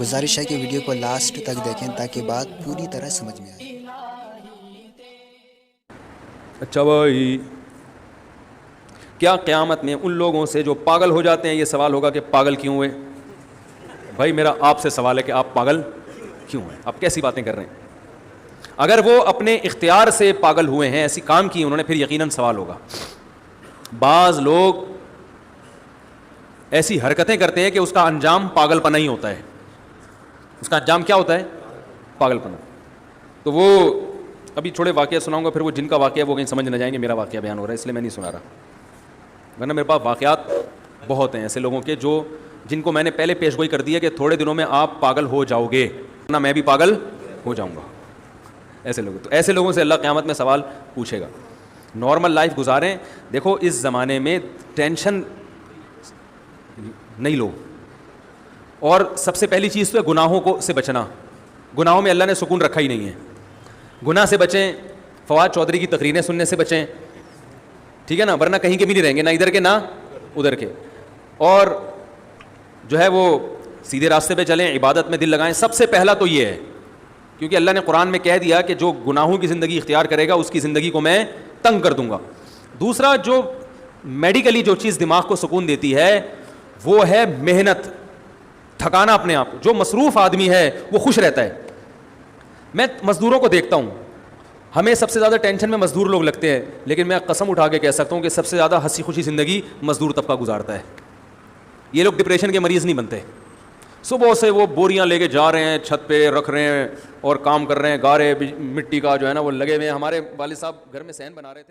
گزارش ہے کہ ویڈیو کو لاسٹ تک دیکھیں تاکہ بات پوری طرح سمجھ میں آئے۔ اچھا بھائی، کیا قیامت میں ان لوگوں سے جو پاگل ہو جاتے ہیں یہ سوال ہوگا کہ پاگل کیوں ہوئے؟ بھائی میرا آپ سے سوال ہے کہ آپ پاگل کیوں ہیں؟ آپ کیسی باتیں کر رہے ہیں؟ اگر وہ اپنے اختیار سے پاگل ہوئے ہیں، ایسی کام کی انہوں نے، پھر یقیناً سوال ہوگا۔ بعض لوگ ایسی حرکتیں کرتے ہیں کہ اس کا انجام پاگل پنا ہی ہوتا ہے۔ اس کا انجام کیا ہوتا ہے؟ پاگل پنا۔ تو وہ ابھی تھوڑے واقعہ سناؤں گا، پھر وہ جن کا واقعہ وہ کہیں سمجھ نہ جائیں گے میرا واقعہ بیان ہو رہا ہے، اس لیے میں نہیں سنا رہا، ورنہ میرے پاس واقعات بہت ہیں ایسے لوگوں کے جن کو میں نے پہلے پیش گوئی کر دی ہے کہ تھوڑے دنوں میں آپ پاگل ہو جاؤ گے، ورنہ میں بھی پاگل ہو جاؤں گا۔ ایسے لوگوں سے اللہ قیامت میں سوال پوچھے گا۔ نارمل لائف گزاریں۔ دیکھو اس زمانے میں ٹینشن نہیں لو، اور سب سے پہلی چیز تو ہے گناہوں سے بچنا۔ گناہوں میں اللہ نے سکون رکھا ہی نہیں ہے۔ گناہ سے بچیں، فواد چودھری کی تقریریں سننے سے بچیں، ٹھیک ہے نا، ورنہ کہیں کے بھی نہیں رہیں گے، نہ ادھر کے نہ ادھر کے۔ اور جو ہے وہ سیدھے راستے پہ چلیں، عبادت میں دل لگائیں۔ سب سے پہلا تو یہ ہے، کیونکہ اللہ نے قرآن میں کہہ دیا کہ جو گناہوں کی زندگی اختیار کرے گا اس کی زندگی کو میں تنگ کر دوں گا۔ دوسرا، جو میڈیکلی جو چیز دماغ کو سکون دیتی ہے وہ ہے محنت، تھکانا اپنے آپ۔ جو مصروف آدمی ہے وہ خوش رہتا ہے۔ میں مزدوروں کو دیکھتا ہوں، ہمیں سب سے زیادہ ٹینشن میں مزدور لوگ لگتے ہیں، لیکن میں قسم اٹھا کے کہہ سکتا ہوں کہ سب سے زیادہ ہنسی خوشی زندگی مزدور طبقہ گزارتا ہے۔ یہ لوگ ڈپریشن کے مریض نہیں بنتے۔ صبح سے وہ بوریاں لے کے جا رہے ہیں، چھت پہ رکھ رہے ہیں اور کام کر رہے ہیں، گارے مٹی کا جو ہے نا وہ لگے ہوئے ہیں۔ ہمارے والد صاحب گھر میں صحن بنا رہے تھے۔